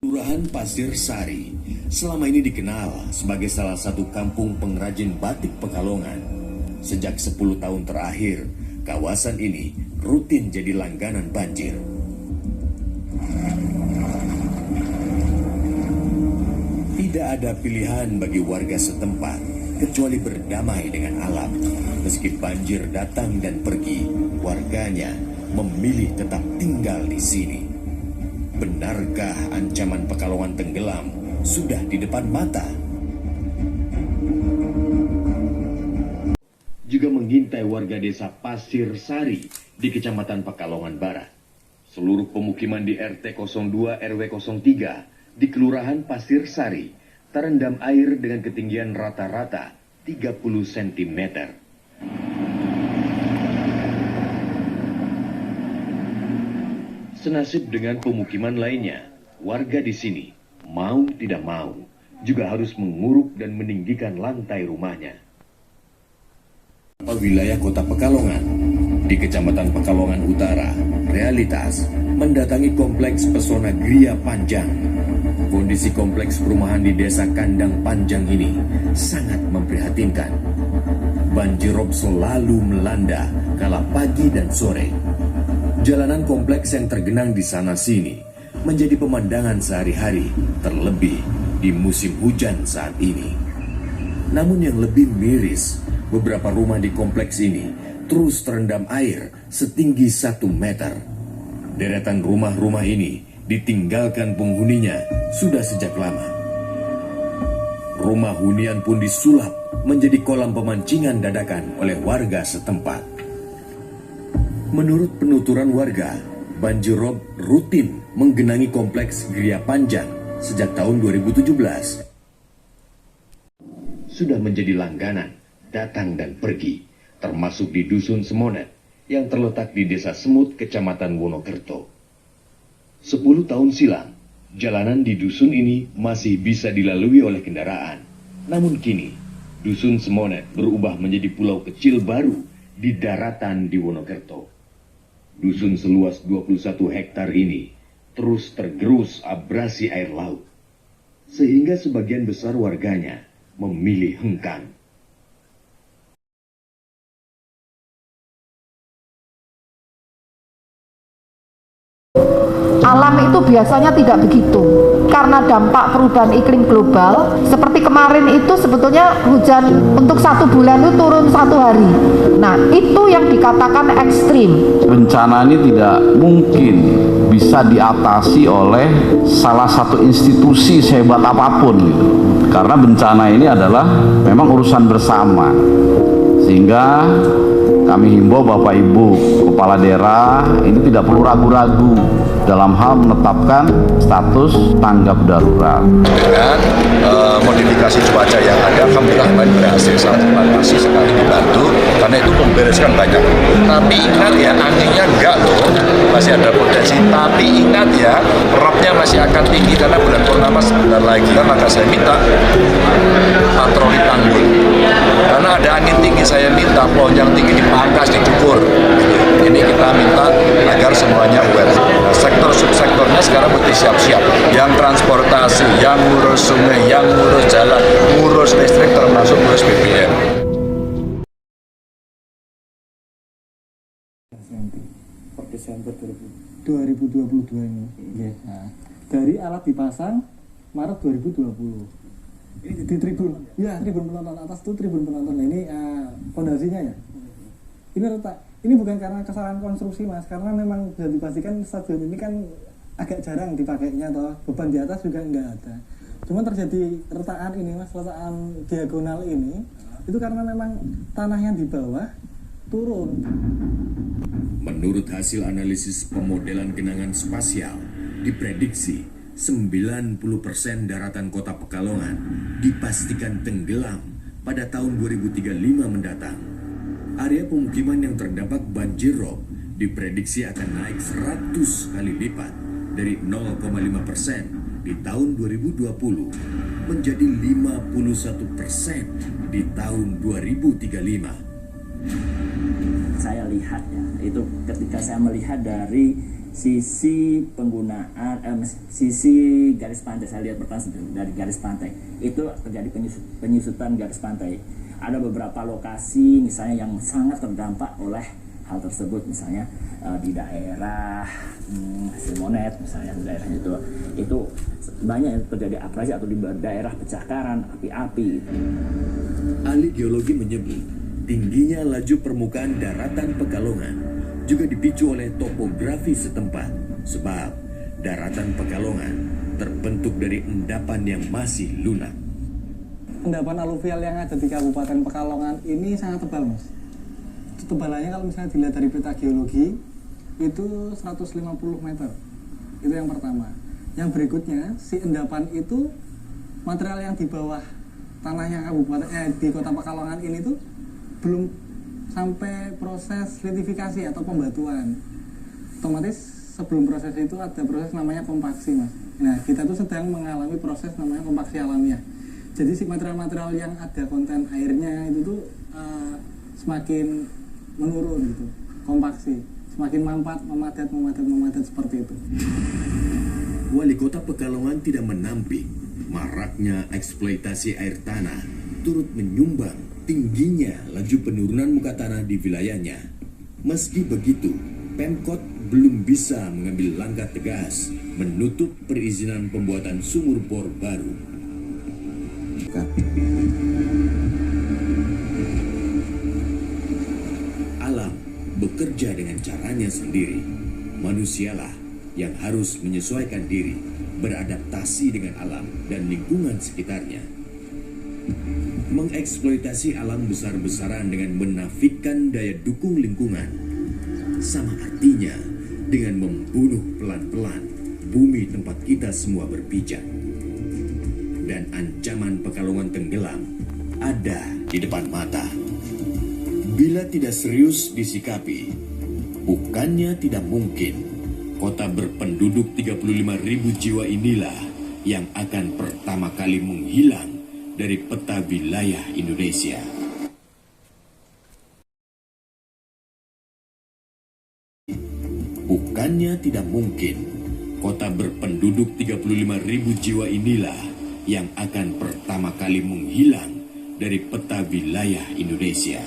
Kelurahan Pasir Sari selama ini dikenal sebagai salah satu kampung pengrajin batik Pekalongan. Sejak 10 tahun terakhir, kawasan ini rutin jadi langganan banjir. Tidak ada pilihan bagi warga setempat kecuali berdamai dengan alam. Meski banjir datang dan pergi, warganya memilih tetap tinggal di sini. Benarkah ancaman Pekalongan tenggelam sudah di depan mata? Juga mengintai warga desa Pasir Sari di Kecamatan Pekalongan Barat. Seluruh pemukiman di RT 02 RW 03 di Kelurahan Pasir Sari terendam air dengan ketinggian rata-rata 30 cm. Senasib dengan pemukiman lainnya, warga di sini mau tidak mau juga harus menguruk dan meninggikan lantai rumahnya. Wilayah Kota Pekalongan di Kecamatan Pekalongan Utara, realitas mendatangi kompleks Pesona Gria Panjang. Kondisi kompleks perumahan di Desa Kandang Panjang ini sangat memprihatinkan. Banjirop selalu melanda kala pagi dan sore. Jalanan kompleks yang tergenang di sana-sini menjadi pemandangan sehari-hari, terlebih di musim hujan saat ini. Namun yang lebih miris, beberapa rumah di kompleks ini terus terendam air setinggi 1 meter. Deretan rumah-rumah ini ditinggalkan penghuninya sudah sejak lama. Rumah hunian pun disulap menjadi kolam pemancingan dadakan oleh warga setempat. Menurut penuturan warga, banjirop rutin menggenangi kompleks Gria Panjang sejak tahun 2017. Sudah menjadi langganan datang dan pergi, termasuk di Dusun Semonet yang terletak di Desa Semut, Kecamatan Wonokerto. 10 tahun silam, jalanan di dusun ini masih bisa dilalui oleh kendaraan. Namun kini, Dusun Semonet berubah menjadi pulau kecil baru di daratan di Wonokerto. Dusun seluas 21 hektar ini terus tergerus abrasi air laut, sehingga sebagian besar warganya memilih hengkang. Alam itu biasanya tidak begitu karena dampak perubahan iklim global. Seperti kemarin itu sebetulnya hujan untuk 1 bulan itu turun 1 hari. Nah itu yang dikatakan ekstrim. Bencana ini tidak mungkin bisa diatasi oleh salah satu institusi sehebat apapun gitu. Karena bencana ini adalah memang urusan bersama. Sehingga kami himbau Bapak Ibu Kepala Daerah ini tidak perlu ragu-ragu dalam hal menetapkan status tanggap darurat. Dengan modifikasi cuaca yang ada, alhamdulillah kemarin berhasil, sangat masih sekali dibantu karena itu membereskan banyak. Tapi ingat ya, anginnya enggak loh, masih ada potensi. Tapi ingat ya, ropnya masih akan tinggi karena bulan purnama sebentar lagi. Maka saya minta patroli tanggul. Karena ada angin tinggi, saya minta pohon yang tinggi dipangkas, dicukur. Ini kita minta agar semuanya aware. Nah, sektor subsektornya sekarang mesti siap-siap. Yang transportasi, yang ngurus sungai, yang ngurus jalan, ngurus listrik, termasuk ngurus BBM. Per Desember 2022 ini. Nah, dari alat dipasang Maret 2020. Ini di tribun, ya tribun penonton atas itu tribun penonton. Ini fondasinya ya. Ini bukan karena kesalahan konstruksi mas, karena memang sudah dipastikan stadion ini kan agak jarang dipakainya toh, beban di atas juga nggak ada. Cuma terjadi retakan ini mas, retakan diagonal ini itu karena memang tanah yang di bawah turun. Menurut hasil analisis pemodelan genangan spasial, diprediksi 90% daratan kota Pekalongan dipastikan tenggelam pada tahun 2035 mendatang. Area pemukiman yang terdampak banjirop diprediksi akan naik 100 kali lipat dari 0,5% di tahun 2020 menjadi 51% di tahun 2035. Saya lihat ya, itu ketika saya melihat dari sisi penggunaan sisi garis pantai. Saya lihat pertama dari garis pantai itu terjadi penyusutan garis pantai. Ada beberapa lokasi misalnya yang sangat terdampak oleh hal tersebut, misalnya di daerah Simonet misalnya, daerah itu banyak yang terjadi abrasi, atau di daerah pecahkaran api-api. Ahli geologi menyebut tingginya laju permukaan daratan Pekalongan juga dipicu oleh topografi setempat, sebab daratan Pekalongan terbentuk dari endapan yang masih lunak. Endapan aluvial yang ada di Kabupaten Pekalongan ini sangat tebal, Mas. Tebalannya kalau misalnya dilihat dari peta geologi itu 150 meter. Itu yang pertama. Yang berikutnya, si endapan itu material yang di bawah tanahnya di Kota Pekalongan ini tuh belum sampai proses litifikasi atau pembatuan. Otomatis sebelum proses itu ada proses namanya kompaksi, Mas. Nah, kita tuh sedang mengalami proses namanya kompaksi alamiah. Jadi si material-material yang ada konten airnya itu tuh semakin menurun gitu, kompaksi, semakin memadat seperti itu. Wali Kota Pekalongan tidak menampik maraknya eksploitasi air tanah turut menyumbang tingginya laju penurunan muka tanah di wilayahnya. Meski begitu, Pemkot belum bisa mengambil langkah tegas menutup perizinan pembuatan sumur bor baru. Alam bekerja dengan caranya sendiri. Manusialah yang harus menyesuaikan diri, beradaptasi dengan alam dan lingkungan sekitarnya. Mengeksploitasi alam besar-besaran dengan menafikan daya dukung lingkungan sama artinya dengan membunuh pelan-pelan bumi tempat kita semua berpijak. Dan ancaman Pekalongan tenggelam ada di depan mata. Bila tidak serius disikapi, bukannya tidak mungkin kota berpenduduk 35.000 jiwa inilah yang akan pertama kali menghilang dari peta wilayah Indonesia. Bukannya tidak mungkin kota berpenduduk 35.000 jiwa inilah yang akan pertama kali menghilang dari peta wilayah Indonesia.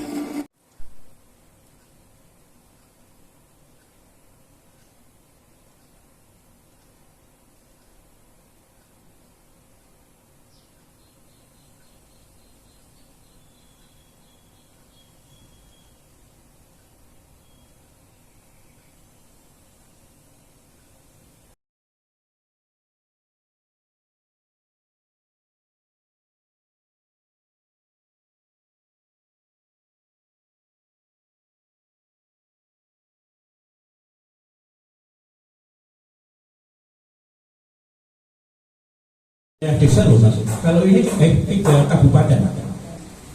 Ya, desa loh Mas. Kalau ini tiga kabupaten,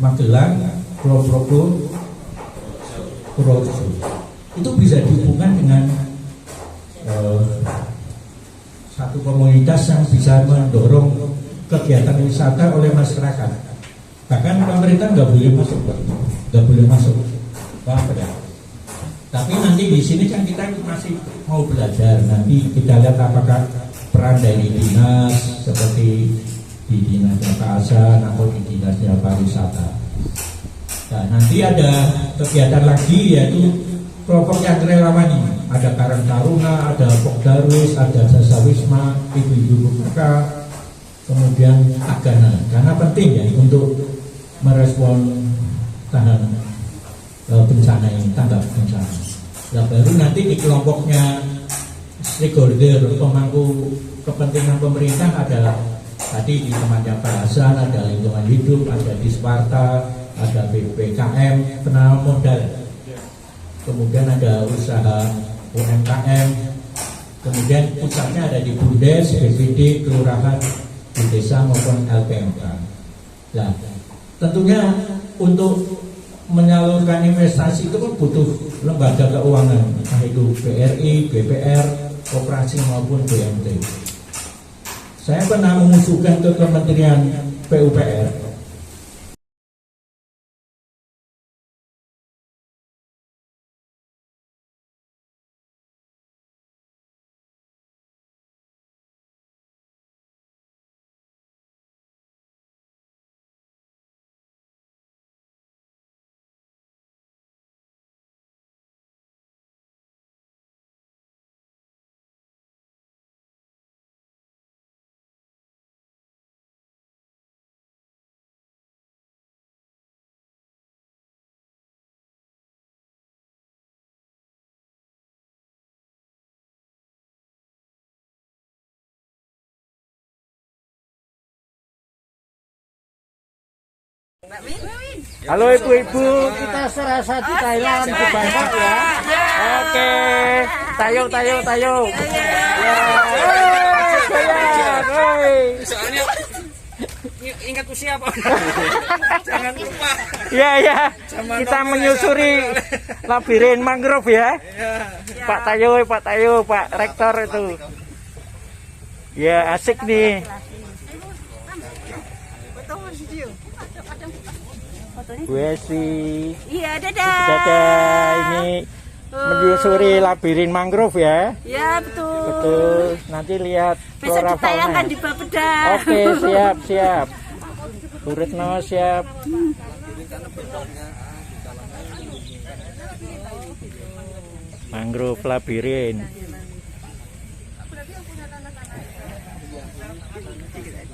Magelang, Probolinggo, Purworejo, itu bisa dihubungkan dengan satu komunitas yang bisa mendorong kegiatan wisata oleh masyarakat. Bahkan pemerintah nggak boleh masuk, ya. Tapi nanti di sini kan kita masih mau belajar. Nanti kita lihat apakah peran dari dinas seperti di dinasnya Pak atau di dinasnya pariwisata. Nah, nanti ada kegiatan lagi yaitu kelompok yang relawan ini. Ada Karang Taruna, ada Pokdarwis, ada Jasa Wisma, Ibu-ibu Buka, kemudian Agana. Karena penting ya untuk merespon tahan bencana ini, tanggap bencana. Nah, baru nanti di kelompoknya stakeholder, pemangku kepentingan pemerintah ada tadi di temannya Pak Hasan, ada lingkungan hidup, ada di Sparta, ada BPKM, penanaman modal, kemudian ada usaha UMKM, kemudian pusatnya ada di Bundes, BPD, kelurahan, di desa maupun LPMK. Nah, tentunya untuk menyalurkan investasi itu kan butuh lembaga keuangan, entah itu BRI, BPR, koperasi maupun BMT. Saya pernah mengusulkan ke Kementerian PUPR Halo ibu-ibu, kita serasa di Thailand di Bangkok ya. Oke, tayung. Soalnya ingat usia Pak. Jangan lupa. Ya. Kita menyusuri labirin mangrove ya. Pak Tayo, Pak Rektor itu. Ya asik nih. Bu Esi. Iya, dadah. Dadah, ini menyusuri labirin mangrove ya. Ya, betul. Betul. Nanti lihat Bisa flora ditayangkan fauna. di Bapeda. Oke, siap. Bu Retno siap. Mangrove labirin.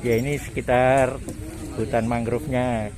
Ya ini sekitar hutan mangrove-nya.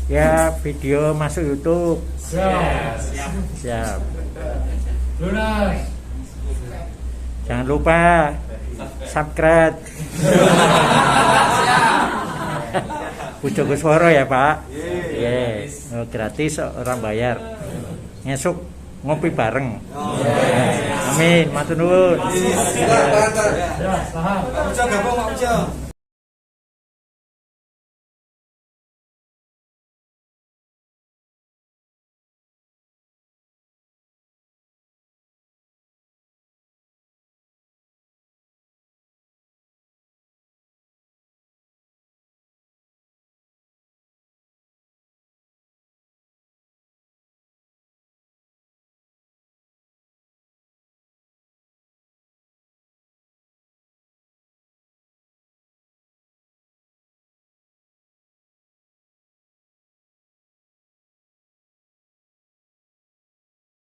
Ya, video masuk YouTube. Siap. Jangan lupa subscribe. Pujogosworo ya Pak. Yes. Oh, gratis orang bayar. Ngesuk ngopi bareng. Amin. Matur nuwun. Ya, paham. Gabung,